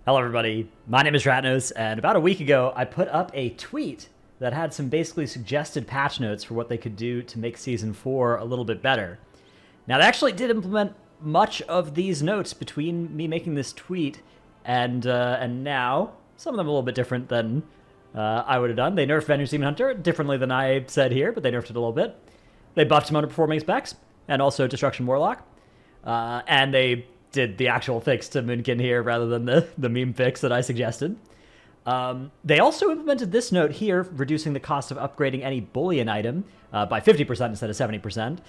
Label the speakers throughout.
Speaker 1: Hello, everybody. My name is Ratnos, and about a week ago, I put up a tweet that had some basically suggested patch notes for what they could do to make Season 4 a little bit better. Now, they actually did implement much of these notes between me making this tweet and now. Some of them a little bit different than I would have done. They nerfed Vengeance Demon Hunter differently than I said here, but they nerfed it a little bit. They buffed some underperforming specs, and also Destruction Warlock. And they did the actual fix to Moonkin here rather than the meme fix that I suggested. They also implemented this note here, reducing the cost of upgrading any bullion item by 50% instead of 70%.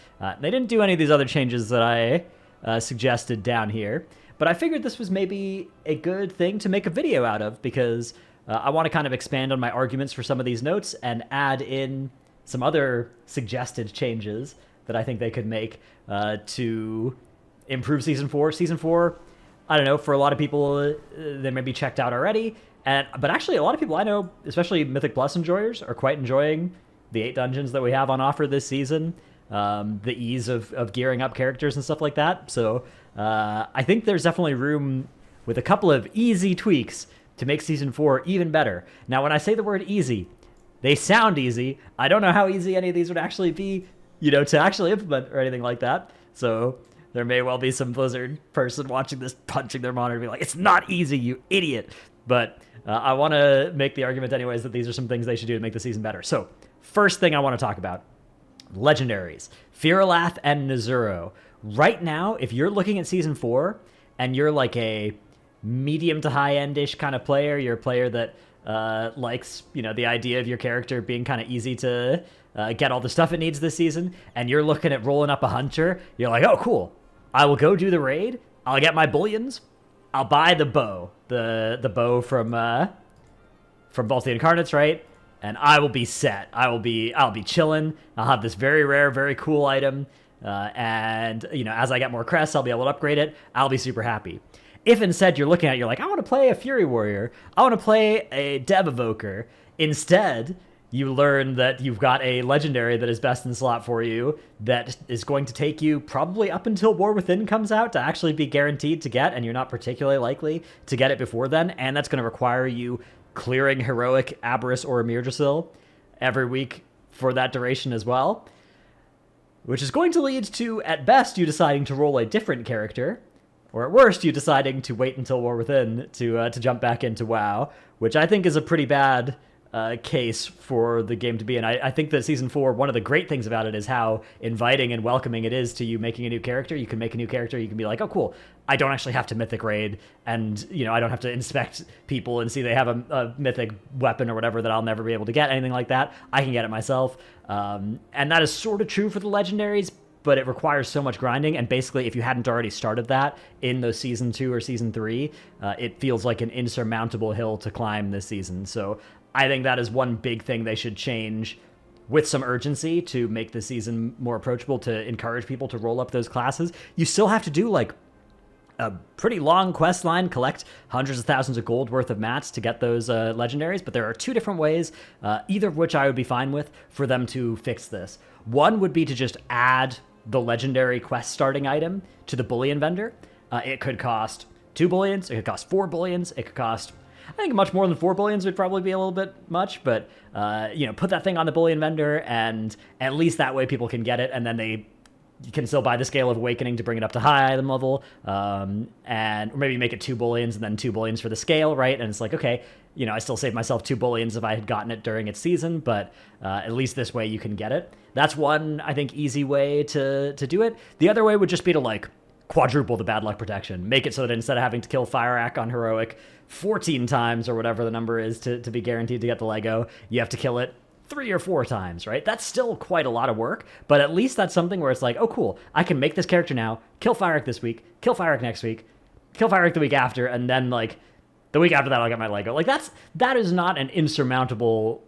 Speaker 1: They didn't do any of these other changes that I suggested down here, but I figured this was maybe a good thing to make a video out of because I want to kind of expand on my arguments for some of these notes and add in some other suggested changes that I think they could make to improve Season 4. Season 4, I don't know, for a lot of people, they may be checked out already. But actually, a lot of people I know, especially Mythic Plus enjoyers, are quite enjoying the 8 dungeons that we have on offer this season. The ease of gearing up characters and stuff like that. So I think there's definitely room with a couple of easy tweaks to make Season 4 even better. Now, when I say the word easy, they sound easy. I don't know how easy any of these would actually be, to actually implement or anything like that. So there may well be some Blizzard person watching this punching their monitor and be like, it's not easy, you idiot. But I want to make the argument anyways that these are some things they should do to make the season better. So first thing I want to talk about, Legendaries. Firalath and Nezuro. Right now, if you're looking at Season 4 and you're like a medium to high-end-ish kind of player, you're a player that likes, the idea of your character being kind of easy to get all the stuff it needs this season, and you're looking at rolling up a hunter, you're like, oh, cool. I will go do the raid. I'll get my bullions. I'll buy the bow, the bow from both the Incarnates, right? And I will be set. I'll be chilling. I'll have this very rare, very cool item, and as I get more crests, I'll be able to upgrade it. I'll be super happy. If instead you're looking at it, you're like, I want to play a Fury Warrior. I want to play a Dev Evoker. Instead, you learn that you've got a Legendary that is best in slot for you that is going to take you probably up until War Within comes out to actually be guaranteed to get, and you're not particularly likely to get it before then, and that's going to require you clearing Heroic, Aberrus, or Emirdrasil every week for that duration as well, which is going to lead to, at best, you deciding to roll a different character, or at worst, you deciding to wait until War Within to jump back into WoW, which I think is a pretty bad case for the game to be in. I think that Season 4, one of the great things about it is how inviting and welcoming it is to you making a new character. You can make a new character, you can be like, oh, cool, I don't actually have to Mythic Raid, and, I don't have to inspect people and see they have a Mythic weapon or whatever that I'll never be able to get, anything like that. I can get it myself. And that is sort of true for the Legendaries, but it requires so much grinding, and basically if you hadn't already started that in those Season 2 or Season 3, it feels like an insurmountable hill to climb this season. So I think that is one big thing they should change with some urgency to make the season more approachable, to encourage people to roll up those classes. You still have to do like a pretty long quest line, collect hundreds of thousands of gold worth of mats to get those legendaries, but there are 2 different ways, either of which I would be fine with, for them to fix this. One would be to just add the legendary quest starting item to the bullion vendor. It could cost 2 bullions, it could cost 4 bullions, it could cost, I think much more than 4 bullions would probably be a little bit much, but, put that thing on the bullion vendor, and at least that way people can get it, and then they can still buy the Scale of Awakening to bring it up to high item level, or maybe make it 2 bullions and then 2 bullions for the scale, right? And it's like, okay, I still saved myself 2 bullions if I had gotten it during its season, but at least this way you can get it. That's one, I think, easy way to do it. The other way would just be to, quadruple the bad luck protection. Make it so that instead of having to kill Fire on Heroic 14 times or whatever the number is to be guaranteed to get the Lego, you have to kill it 3 or 4 times, right? That's still quite a lot of work, but at least that's something where it's like, oh, cool, I can make this character now, kill Fire this week, kill Fire next week, kill Fire the week after, and then, the week after that I'll get my Lego. That is not an insurmountable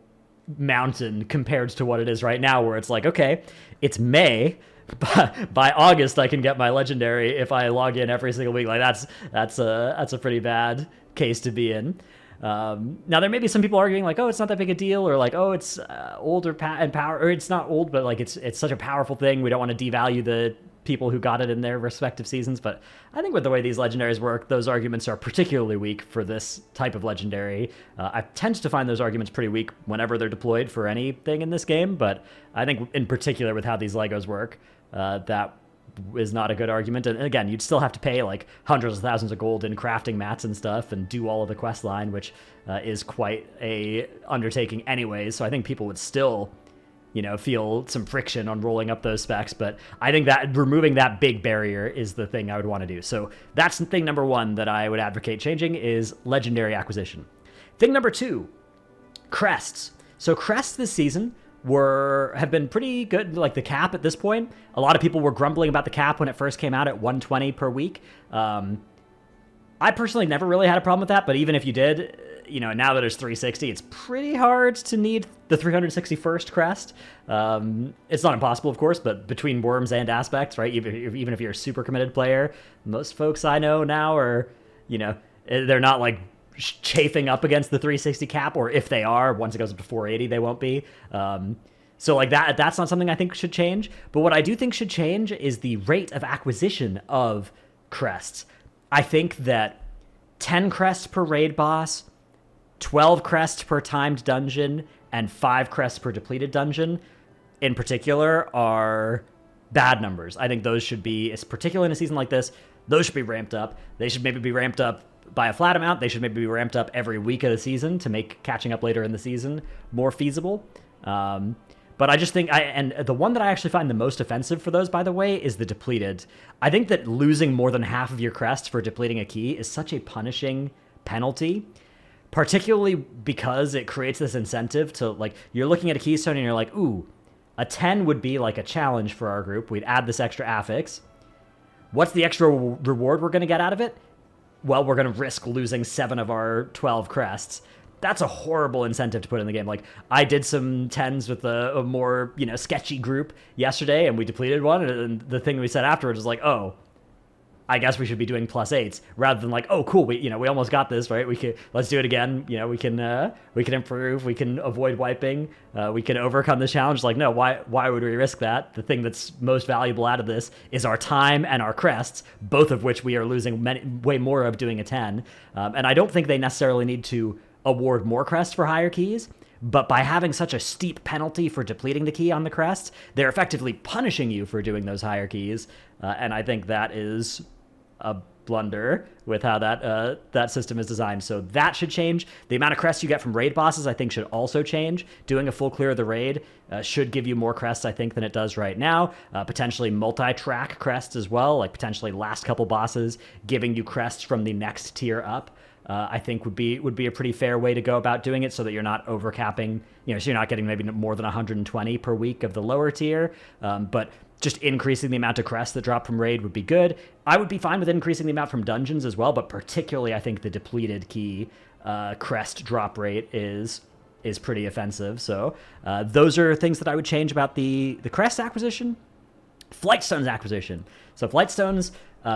Speaker 1: mountain compared to what it is right now, where it's like, okay, it's May, by August I can get my Legendary if I log in every single week. That's a pretty bad case to be in. Now there may be some people arguing oh, it's not that big a deal, or oh, it's old and power, or it's not old, but it's such a powerful thing, we don't want to devalue people who got it in their respective seasons, but I think with the way these legendaries work, those arguments are particularly weak for this type of legendary. I tend to find those arguments pretty weak whenever they're deployed for anything in this game, but I think in particular with how these Legos work, that is not a good argument. And again, you'd still have to pay like hundreds of thousands of gold in crafting mats and stuff and do all of the quest line, which is quite a undertaking anyways. So I think people would still, feel some friction on rolling up those specs. But I think that removing that big barrier is the thing I would want to do. So that's the thing number one that I would advocate changing is legendary acquisition. Thing number two, crests. So crests this season have been pretty good. Like the cap at this point, a lot of people were grumbling about the cap when it first came out at 120 per week. I personally never really had a problem with that, but even if you did, now that there's 360, it's pretty hard to need the 361st crest. It's not impossible, of course, but between worms and aspects, right? Even if you're a super committed player, most folks I know now are, they're not like chafing up against the 360 cap, or if they are, once it goes up to 480, they won't be. So like that's not something I think should change. But what I do think should change is the rate of acquisition of crests. I think that 10 crests per raid boss, 12 crests per timed dungeon, and 5 crests per depleted dungeon in particular are bad numbers. I think those should be, particularly in a season like this, those should be ramped up. They should maybe be ramped up by a flat amount. They should maybe be ramped up every week of the season to make catching up later in the season more feasible. But I just think, and the one that I actually find the most offensive for those, by the way, is the depleted. I think that losing more than half of your crest for depleting a key is such a punishing penalty, particularly because it creates this incentive to, like, you're looking at a keystone and you're like, ooh, a 10 would be like a challenge for our group. We'd add this extra affix. What's the extra reward we're going to get out of it? Well, we're going to risk losing 7 of our 12 crests. That's a horrible incentive to put in the game. Like, I did some 10s with a more, sketchy group yesterday, and we depleted one, and the thing we said afterwards was like, oh, I guess we should be doing +8s, rather than like, oh, cool, we almost got this, right? Let's do it again. We can improve, we can avoid wiping, we can overcome the challenge. Like, no, why would we risk that? The thing that's most valuable out of this is our time and our crests, both of which we are losing way more of doing a 10. And I don't think they necessarily need to award more crests for higher keys, but by having such a steep penalty for depleting the key on the crest, they're effectively punishing you for doing those higher keys, and I think that is a blunder with how that system is designed. So that should change. The amount of crests you get from raid bosses, I think, should also change. Doing a full clear of the raid should give you more crests, I think, than it does right now. Potentially multi-track crests as well, like potentially last couple bosses giving you crests from the next tier up. I think would be a pretty fair way to go about doing it, so that you're not overcapping, so you're not getting maybe more than 120 per week of the lower tier, but just increasing the amount of crests that drop from raid would be good. I would be fine with increasing the amount from dungeons as well, but particularly I think the depleted key crest drop rate is pretty offensive. So those are things that I would change about the crest acquisition. Flightstones acquisition. So Flightstones,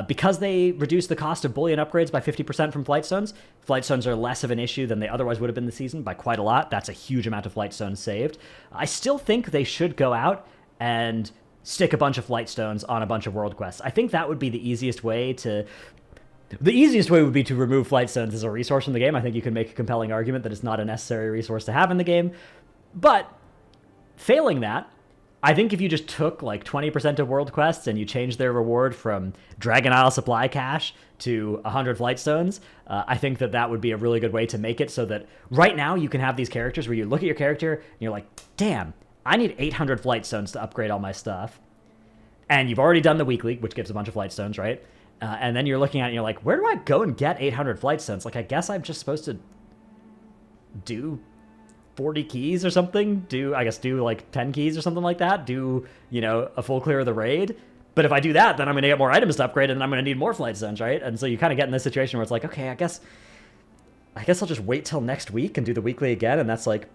Speaker 1: because they reduce the cost of bullion upgrades by 50% from Flightstones are less of an issue than they otherwise would have been this season by quite a lot. That's a huge amount of Flightstones saved. I still think they should go out and stick a bunch of Flightstones on a bunch of world quests. I think that would be the easiest way would be to remove Flightstones as a resource from the game. I think you can make a compelling argument that it's not a necessary resource to have in the game. But failing that, I think if you just took like 20% of world quests and you changed their reward from Dragon Isle supply cash to 100 Flightstones, I think that would be a really good way to make it so that right now you can have these characters where you look at your character and you're like, damn, I need 800 Flightstones to upgrade all my stuff. And you've already done the weekly, which gives a bunch of Flightstones, right? And then you're looking at it and you're like, where do I go and get 800 Flightstones? Like, I guess I'm just supposed to do 40 keys or something? Do like 10 keys or something like that? Do, a full clear of the raid? But if I do that, then I'm going to get more items to upgrade and I'm going to need more Flightstones, right? And so you kind of get in this situation where it's like, okay, I guess I'll just wait till next week and do the weekly again, and that's like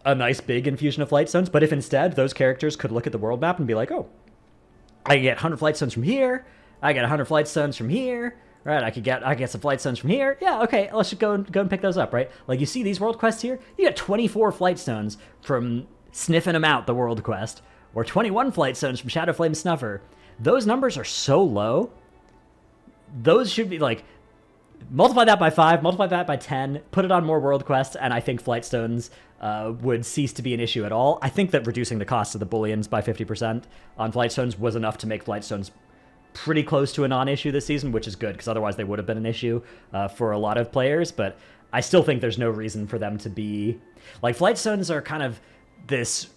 Speaker 1: a nice big infusion of Flightstones. But if instead those characters could look at the world map and be like, oh, I get 100 Flightstones from here, I get 100 Flightstones from here, right? I get some Flightstones from here. Yeah, okay, let's just go and pick those up, right? Like, you see these world quests here? You get 24 Flightstones from sniffing them out, the world quest, or 21 Flightstones from Shadowflame Snuffer. those numbers are so low. Those should be like, multiply that by 5, multiply that by 10, put it on more world quests, and I think Flightstones would cease to be an issue at all. I think that reducing the cost of the bullions by 50% on Flightstones was enough to make Flightstones pretty close to a non-issue this season, which is good, because otherwise they would have been an issue for a lot of players, but I still think there's no reason for them to be... Like, Flightstones are kind of this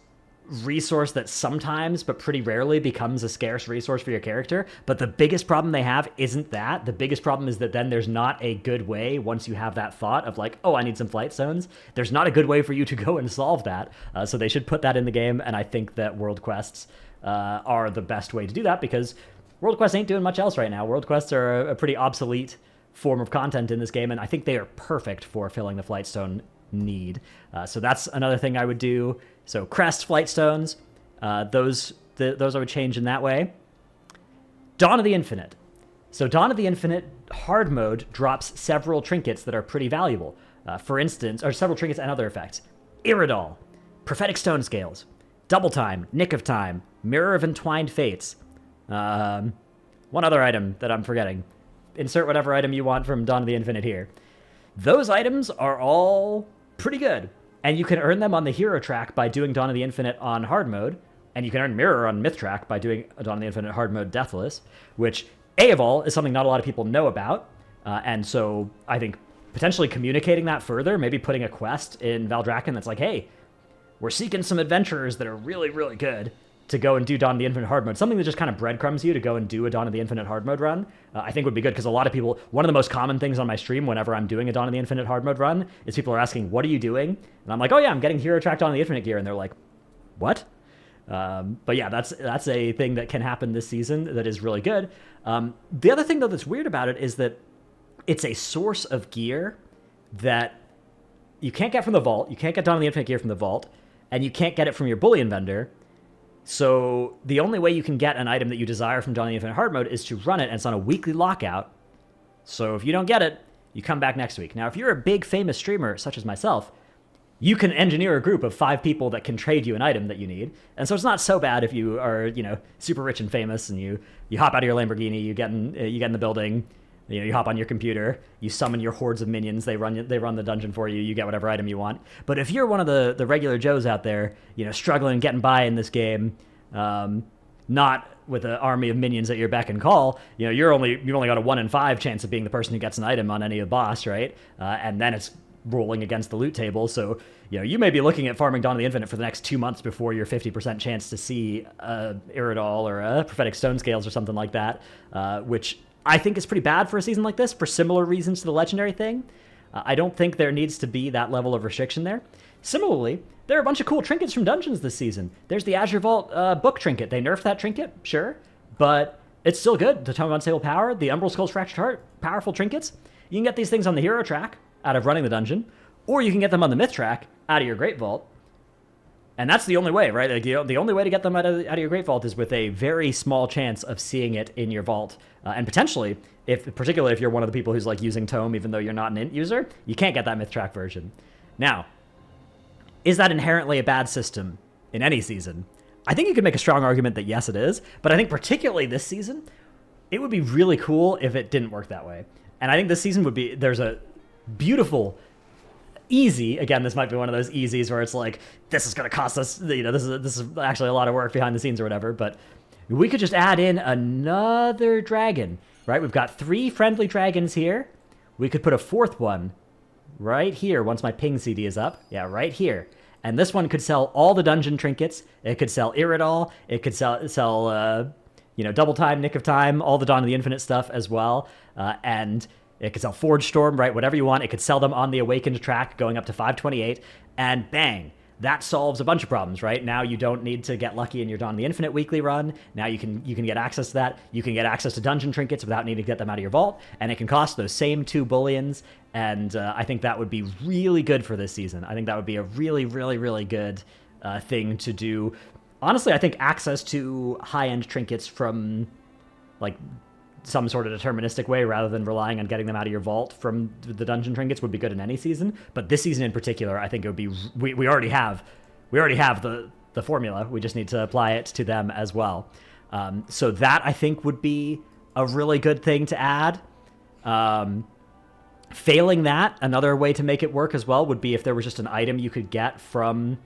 Speaker 1: resource that sometimes, but pretty rarely, becomes a scarce resource for your character, but the biggest problem they have isn't that. The biggest problem is that then there's not a good way, once you have that thought of like, oh, I need some Flightstones, there's not a good way for you to go and solve that, so they should put that in the game, and I think that world quests are the best way to do that, because world quests ain't doing much else right now. World quests are a pretty obsolete form of content in this game, and I think they are perfect for filling the Flightstone need. So that's another thing I would do. So Crest, Flightstones, those I would change in that way. Dawn of the Infinite. So Dawn of the Infinite hard mode drops several trinkets that are pretty valuable. For instance, or several trinkets and other effects. Iridol, Prophetic Stone Scales, Double Time, Nick of Time, Mirror of Entwined Fates. One other item that I'm forgetting. Insert whatever item you want from Dawn of the Infinite here. Those items are all pretty good, and you can earn them on the hero track by doing Dawn of the Infinite on hard mode, and you can earn Mirror on myth track by doing Dawn of the Infinite hard mode Deathless, which, A of all, is something not a lot of people know about, and so I think potentially communicating that further, maybe putting a quest in Valdrakken that's like, hey, we're seeking some adventurers that are really, really good to go and do Dawn of the Infinite hard mode, something that just kind of breadcrumbs you to go and do a Dawn of the Infinite hard mode run, I think would be good, because a lot of people, one of the most common things on my stream whenever I'm doing a Dawn of the Infinite hard mode run is people are asking, what are you doing? And I'm like, oh yeah, I'm getting hero track Dawn of the Infinite gear, and they're like, what? But yeah, that's a thing that can happen this season that is really good. The other thing, though, that's weird about it is that it's a source of gear that you can't get from the vault, you can't get Dawn of the Infinite gear from the vault, and you can't get it from your bullion vendor. So the only way you can get an item that you desire from Dawn of the Infinite hard mode is to run it, and it's on a weekly lockout. So if you don't get it, you come back next week. Now, if you're a big famous streamer, such as myself, you can engineer a group of 5 people that can trade you an item that you need. And so it's not so bad if you are, super rich and famous, and you hop out of your Lamborghini, you get in the building, you hop on your computer, you summon your hordes of minions, they run the dungeon for you, you get whatever item you want. But if you're one of the regular Joes out there, struggling and getting by in this game, not with an army of minions at your beck and call, you've only got a 1 in 5 chance of being the person who gets an item on any of the boss, right? And then it's rolling against the loot table, so you may be looking at farming Dawn of the Infinite for the next 2 months before your 50% chance to see Iridol or a Prophetic Stone Scales or something like that, which I think is pretty bad for a season like this for similar reasons to the Legendary thing. I don't think there needs to be that level of restriction there. Similarly, there are a bunch of cool trinkets from dungeons this season. There's the Azure Vault book trinket. They nerfed that trinket, sure, but it's still good. The Tome of Unstable Power, the Umbral Skull's Fractured Heart, powerful trinkets. You can get these things on the hero track out of running the dungeon, or you can get them on the myth track out of your Great Vault. And that's the only way, right? Like, the only way to get them out of your Great Vault is with a very small chance of seeing it in your vault. And potentially, particularly if you're one of the people who's like using Tome, even though you're not an int user, you can't get that myth track version. Now, is that inherently a bad system in any season? I think you could make a strong argument that yes, it is. But I think particularly this season, it would be really cool if it didn't work that way. And I think this season there's a beautiful, easy, again, this might be one of those easies where it's like, this is going to cost us, this is actually a lot of work behind the scenes or whatever, but we could just add in another dragon, right? We've got 3 friendly dragons here. We could put a 4th one right here once my ping CD is up. Yeah, right here. And this one could sell all the dungeon trinkets. It could sell Iridol. It could sell Double Time, Nick of Time, all the Dawn of the Infinite stuff as well. And it could sell Forge Storm, right? Whatever you want. It could sell them on the Awakened track going up to 528. And bang, that solves a bunch of problems, right? Now you don't need to get lucky in your Dawn of the Infinite weekly run. Now you can get access to that. You can get access to dungeon trinkets without needing to get them out of your vault. And it can cost those same 2 bullions. And I think that would be really good for this season. I think that would be a really, really, really good thing to do. Honestly, I think access to high-end trinkets from like some sort of deterministic way rather than relying on getting them out of your vault from the dungeon trinkets would be good in any season. But this season in particular, I think it would be, we already have the formula. We just need to apply it to them as well. So that, I think, would be a really good thing to add. Failing that, another way to make it work as well would be if there was just an item you could get from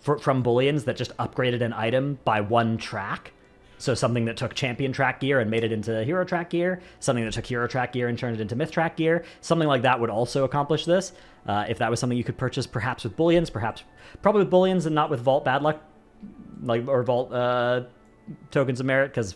Speaker 1: bullions that just upgraded an item by one track. So something that took champion track gear and made it into hero track gear, something that took hero track gear and turned it into myth track gear, something like that would also accomplish this. If that was something you could purchase, perhaps with bullions, probably with bullions and not with vault bad luck, or vault tokens of merit, because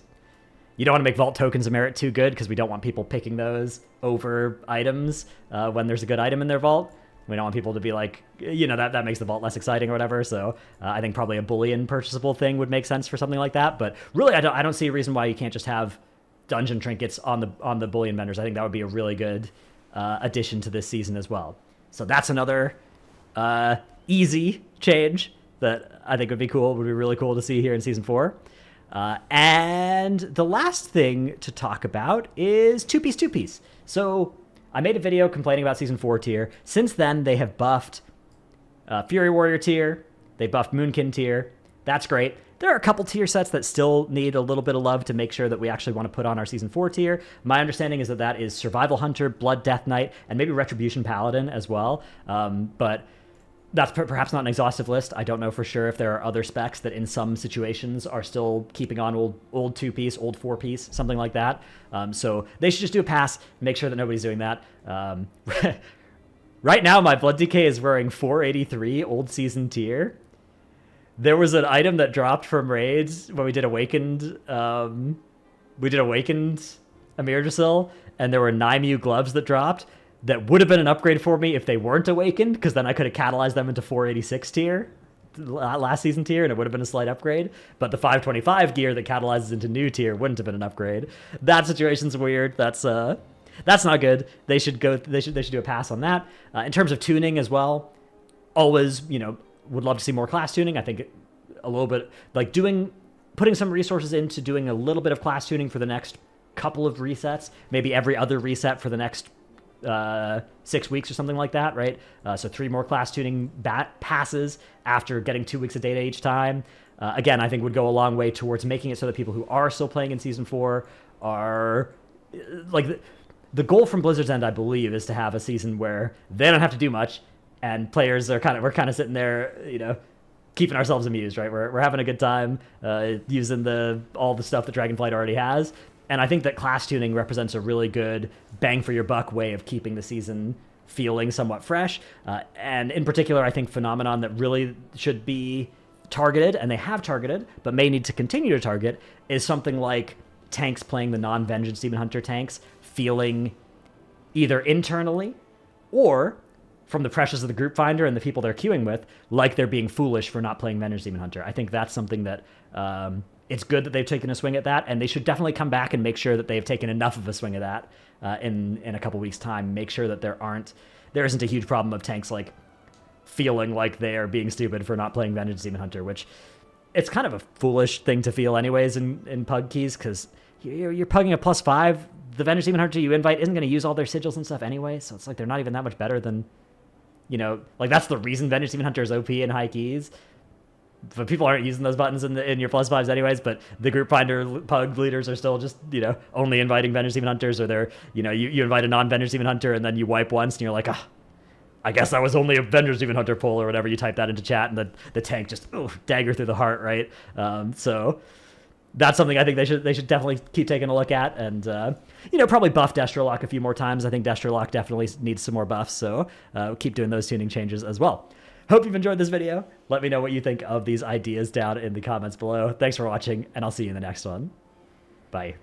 Speaker 1: you don't want to make vault tokens of merit too good, because we don't want people picking those over items when there's a good item in their vault. We don't want people to be like, that makes the vault less exciting or whatever. So I think probably a bullion purchasable thing would make sense for something like that. But really, I don't see a reason why you can't just have dungeon trinkets on the bullion vendors. I think that would be a really good addition to this season as well. So that's another easy change that I think would be cool. Would be really cool to see here in Season 4. And the last thing to talk about is two-piece. So I made a video complaining about Season 4 tier. Since then, they have buffed Fury Warrior tier. They buffed Moonkin tier. That's great. There are a couple tier sets that still need a little bit of love to make sure that we actually want to put on our Season 4 tier. My understanding is that is Survival Hunter, Blood Death Knight, and maybe Retribution Paladin as well. But that's perhaps not an exhaustive list. I don't know for sure if there are other specs that in some situations are still keeping on old two-piece, old four-piece, something like that. So they should just do a pass, make sure that nobody's doing that. Right now, my Blood DK is wearing 483 old season tier. There was an item that dropped from raids when we did Awakened. Amir Drasil, and there were Naimu gloves that dropped. That would have been an upgrade for me if they weren't awakened, because then I could have catalyzed them into 486 tier, last season tier, and it would have been a slight upgrade. But the 525 gear that catalyzes into new tier wouldn't have been an upgrade. That situation's weird. That's not good. They should do a pass on that. In terms of tuning as well, always, would love to see more class tuning. I think a little bit like putting some resources into doing a little bit of class tuning for the next couple of resets, maybe every other reset for the next 6 weeks or something like that, right? So 3 more class tuning passes after getting 2 weeks of data each time. Again, I think would go a long way towards making it so that people who are still playing in Season 4 are like the goal from Blizzard's end, I believe, is to have a season where they don't have to do much and players are we're kind of sitting there, keeping ourselves amused, right? We're having a good time using all the stuff that Dragonflight already has. And I think that class tuning represents a really good bang for your buck way of keeping the season feeling somewhat fresh. And in particular, I think phenomenon that really should be targeted, and they have targeted, but may need to continue to target, is something like tanks playing the non-Vengeance Demon Hunter tanks feeling either internally or from the pressures of the group finder and the people they're queuing with, like they're being foolish for not playing Vengeance Demon Hunter. I think that's something that it's good that they've taken a swing at that, and they should definitely come back and make sure that they've taken enough of a swing at that in a couple weeks' time. Make sure that there isn't a huge problem of tanks like feeling like they are being stupid for not playing Vengeance Demon Hunter, which it's kind of a foolish thing to feel anyways in pug keys, because you're pugging a +5. The Vengeance Demon Hunter you invite isn't going to use all their sigils and stuff anyway, so it's like they're not even that much better than, that's the reason Vengeance Demon Hunter is OP in high keys. But people aren't using those buttons in your +5s anyways, but the group finder pug leaders are still just, only inviting Vengeance Demon Hunters, or they're, you invite a non-Vengeance Demon Hunter and then you wipe once and you're like, I guess that was only a Vengeance Demon Hunter pull or whatever. You type that into chat and the tank just, dagger through the heart, right? So that's something I think they should definitely keep taking a look at, and, probably buff Destrolock a few more times. I think Destrolock definitely needs some more buffs, so keep doing those tuning changes as well. Hope you've enjoyed this video. Let me know what you think of these ideas down in the comments below. Thanks for watching, and I'll see you in the next one. Bye.